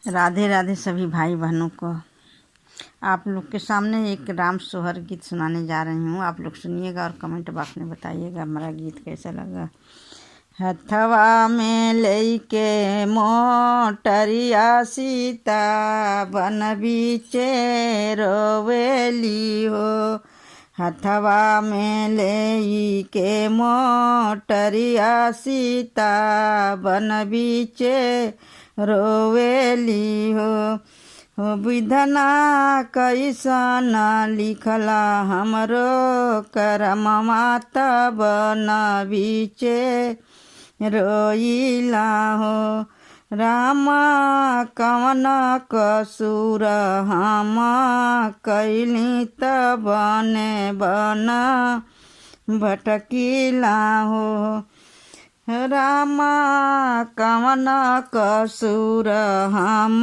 राधे राधे सभी भाई बहनों को। आप लोग के सामने एक राम सोहर गीत सुनाने जा रही हूँ। आप लोग सुनिएगा और कमेंट बॉक्स में बताइएगा हमारा गीत कैसा लगा। हथवा में लेके मोटरिया सीता बन बीचे रोवेली हो। हथवा में लेके मोटरिया सीता बन बीचे रोवेली हो विधना कैसन लिखला हमरो करम माता बन बीचे रोइला हो। रामा कवन कसूर हम कैली त बने बन भटकीला हो। रामा कवन कसूर हम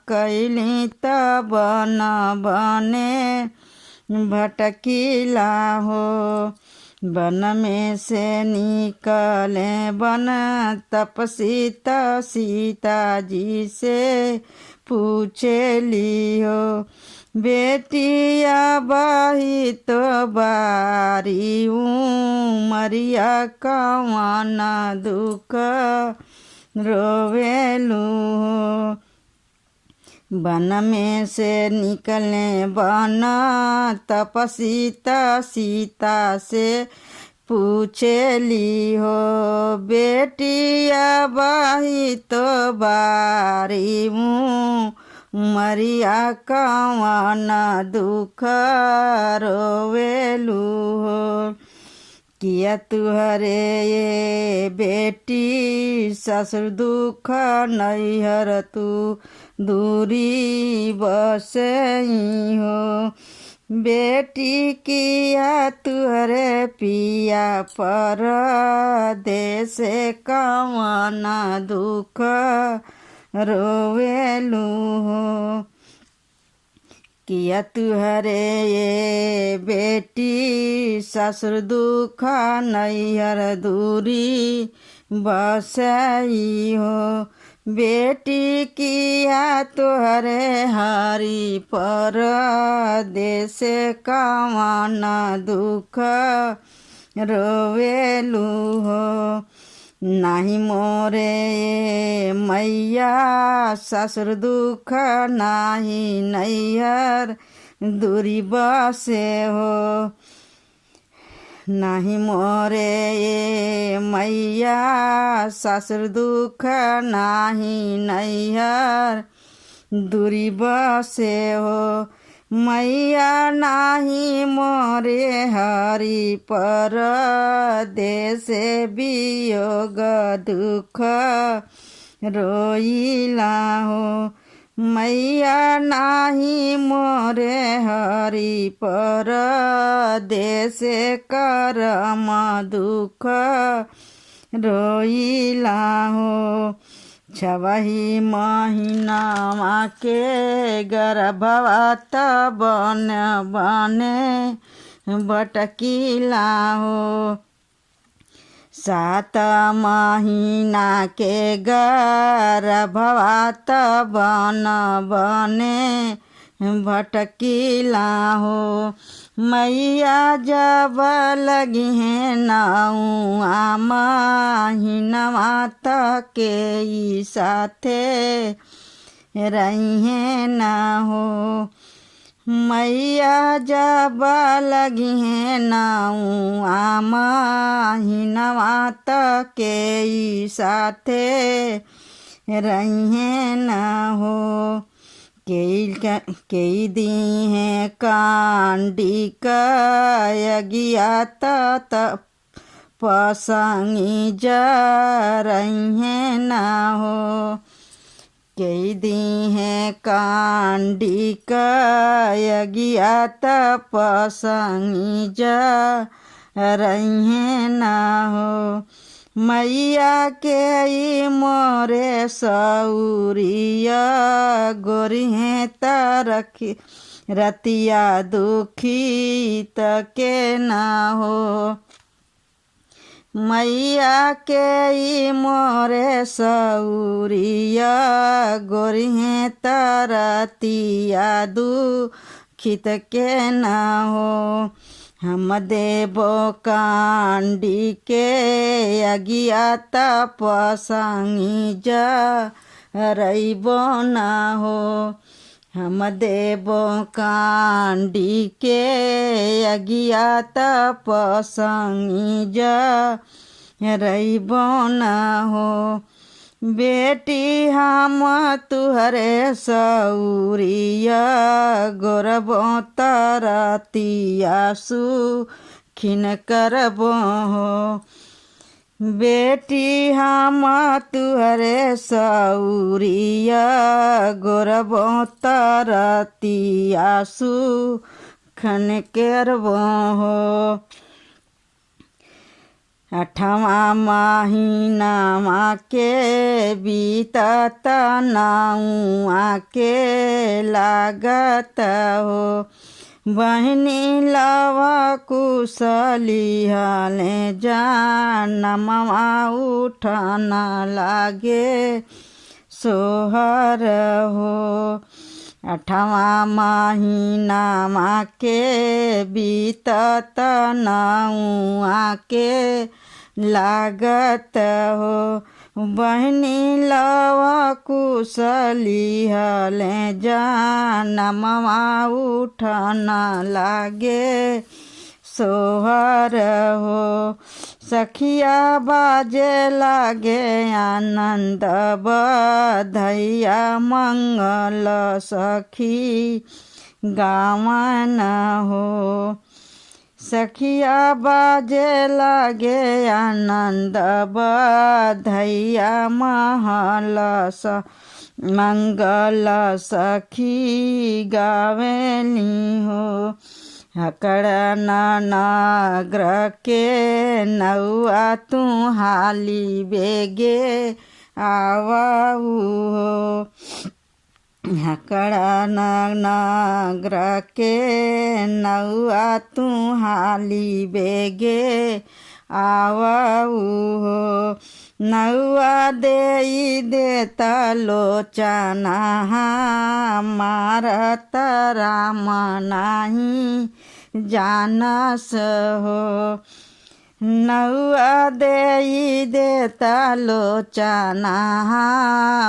कैली त बन बने भटकीला हो। वन में से निकले वन तपसी त सीता जी से पूछेली हो। बेटिया बही तो बारी उमरिया कवन दुख रोवेलू हो। वन में से निकले वन तपसी त सीता से पूछेली हो। बेटिया बही तो बारी उमरिया कवन दुख रोवेलू हो। किया तुहरे ये बेटी ससुर दुख नैहर तू दूरी बसई हो। बेटी किया तुहरे पिया पर देश कवन दुख रोवेलू हो। किया तुहरे ये बेटी ससुर दुख नैहर दूरी बसई हो। बेटी किया तुहरे हरि पर देश कवन दुख रोवेलू हो। नाही मोरे मैया ससुर दुख नाही नैहर दूरी बसे हो। नाही मोरे मैया ससुर दुख नाही नैहर दूरी बसे हो। मैया नाही मोरे हरि पर देश वियोग दुख रोइला हो। मैया नाही मोरे हरि पर देश करम दुख रोइला हो। छवही महीनावा के गर्भवत बन बने भटकीला हो। 7 महीना के गर्भवत बन बने भटकीला हो। मैया जब लगी है 9 महीनवा के ई साथे रही है न हो। मैया जब लगी है 9 महीनवा के ई साथे रही है न हो। कई दी है कांडी कगिया त पसंगी जरही है न हो। कई दी है कांडी कगिया त पसंगी जरही है न हो। मैया के मोरे सौरिया गोरी है तरखी रतिया दुखी तके न हो। मैया के ई मोरे सौरिया गोरिहे तरतिया दुखित के न हो। हम देबो कांडी के अगिया तपसंगी जरइबो न हो। हम देबो कांडी के अगिया तपसंगी जरइबो न हो। बेटी हम तुहरे सौरिया गोरबो तरतिया सुखिन करबो हो। बेटी हम तुहरे सौरिया गोरबो तरतिया सुखन करबो हो। 8वां महीनामा के बीतत 9वां के लागत हो। बहनी लवा कुशली हले जनमवा उठन लागे सोहर हो। 8वां महीनामा के बीतत 9वां के लागत हो। बहनी लवा कुशली हले जनमवा उठन लागे सोहर हो। सखिया बाजे लागे आनंद बधैया मंगल सखी गावन हो। सखिया बाजे लागे आनंद बधैया महल मंगल सखी गावेली हो। हकड़ नगर के नौआ तू हाली बेगे आवाऊ हो। हकड़ नगर के नौआ तू हाली बेगे आवाऊ हो। नौआ देई देता लोचना मारत राम नाही जानस हो। नौआ देई देता लोचना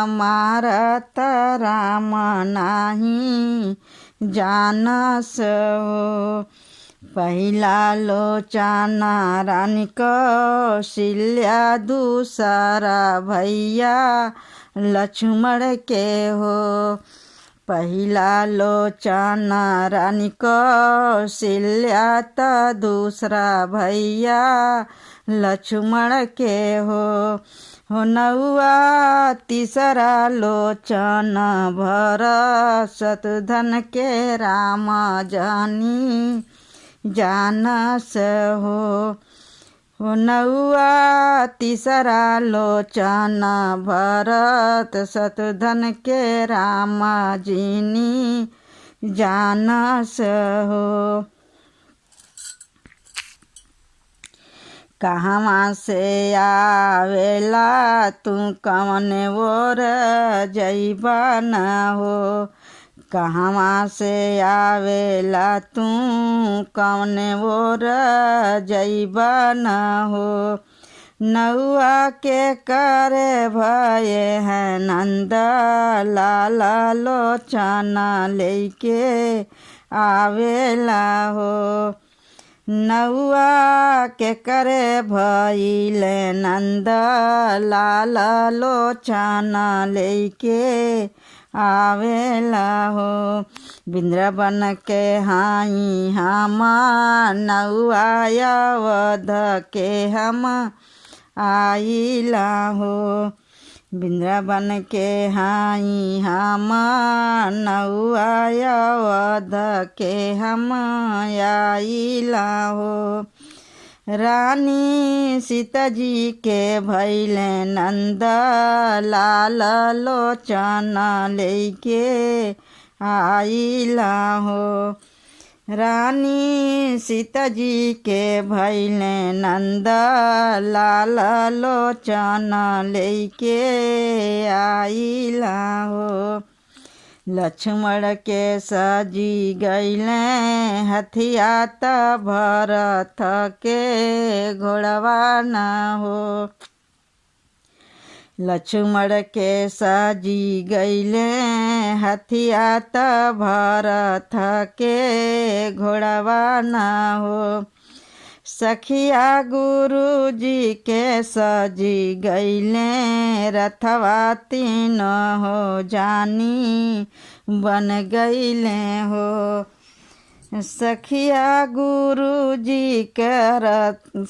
मारत राम नाही जानस हो। पहिला लोचना रानी कौशल्या दूसरा भैया लक्ष्मण के हो। पहिला लोचना रानी कौशल्या त दूसरा भैया लक्ष्मण के हो। नौआ तीसरा लोचन भरत शत्रुघ्न के राम जानी जानस हो। नौआ तीसरा लोचन भरत शत्रुघ्न के राम जिनी जानस हो। कहवा से आवेला तू कवन ओर जइबा न हो। कहवा से आवेला तू कवन ओर जइबा न हो। नौआ के करे भये है नंद लाल लोचन लेके आवेला हो। नौआ के करे भइले नंद लाल लोचन लेके आवेला हो। वृंदावन के हाई हम नौआ अवध के हम आइला हो। वृंदावन के हाई हम नौआ अवध के हम आइला हो। रानी सीता जी के भैले नंद लाल लोचन लेके आइला हो। रानी सीता जी के भैले नंद लाल लोचन लेके आइला हो। लक्ष्मण के सजी गईले हथिया त भरत के घोड़वा न हो। लक्ष्मण के सजी गईले हथिया त भरत के घोड़वा न हो। सखिया गुरु जी के सजी गईले रथवा तीन हो जानी बन गईले हो। सखिया गुरु जी के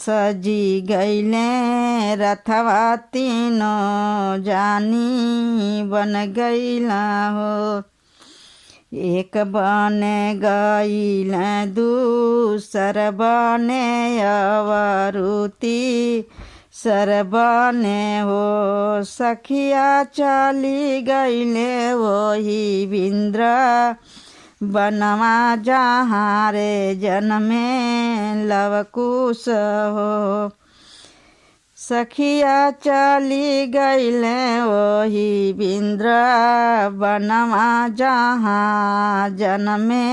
सजी गईले रथवा तीनों जानी बन गईला हो। एक बने गईले दूसर बने अवरुति सरबने हो। सखिया चली गईले वही बिंद्र बनवा जहाँ रे जन्मे लवकुश हो। सखिया चली गईले वही बिंद्र बनवा जहाँ जन्मे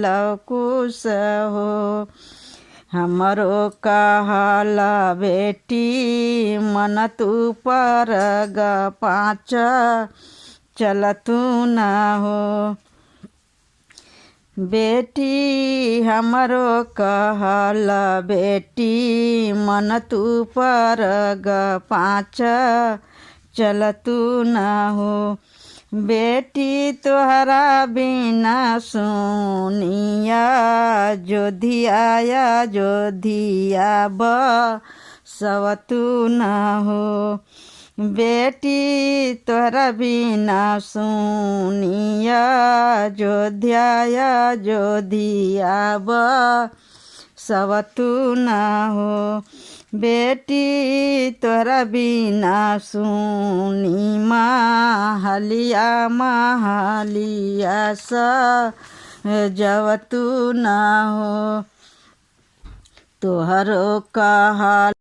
लवकुश हो। हमरो कहल बेटी मन तू पर ग पाँच चल तू न हो। बेटी हमरो कहल बेटी मन तू पर ग पाँच चल तू न हो। बेटी तोहरा बिना सुनिया जोधिया जोधिया बसव तू न हो। बेटी तोहरा बिना सुनिया जोधिया जोधिया बसव तू न हो। बेटी तोहरा बिना सुनी महलिया महलिया सजव तू न हो। तोहरो कहल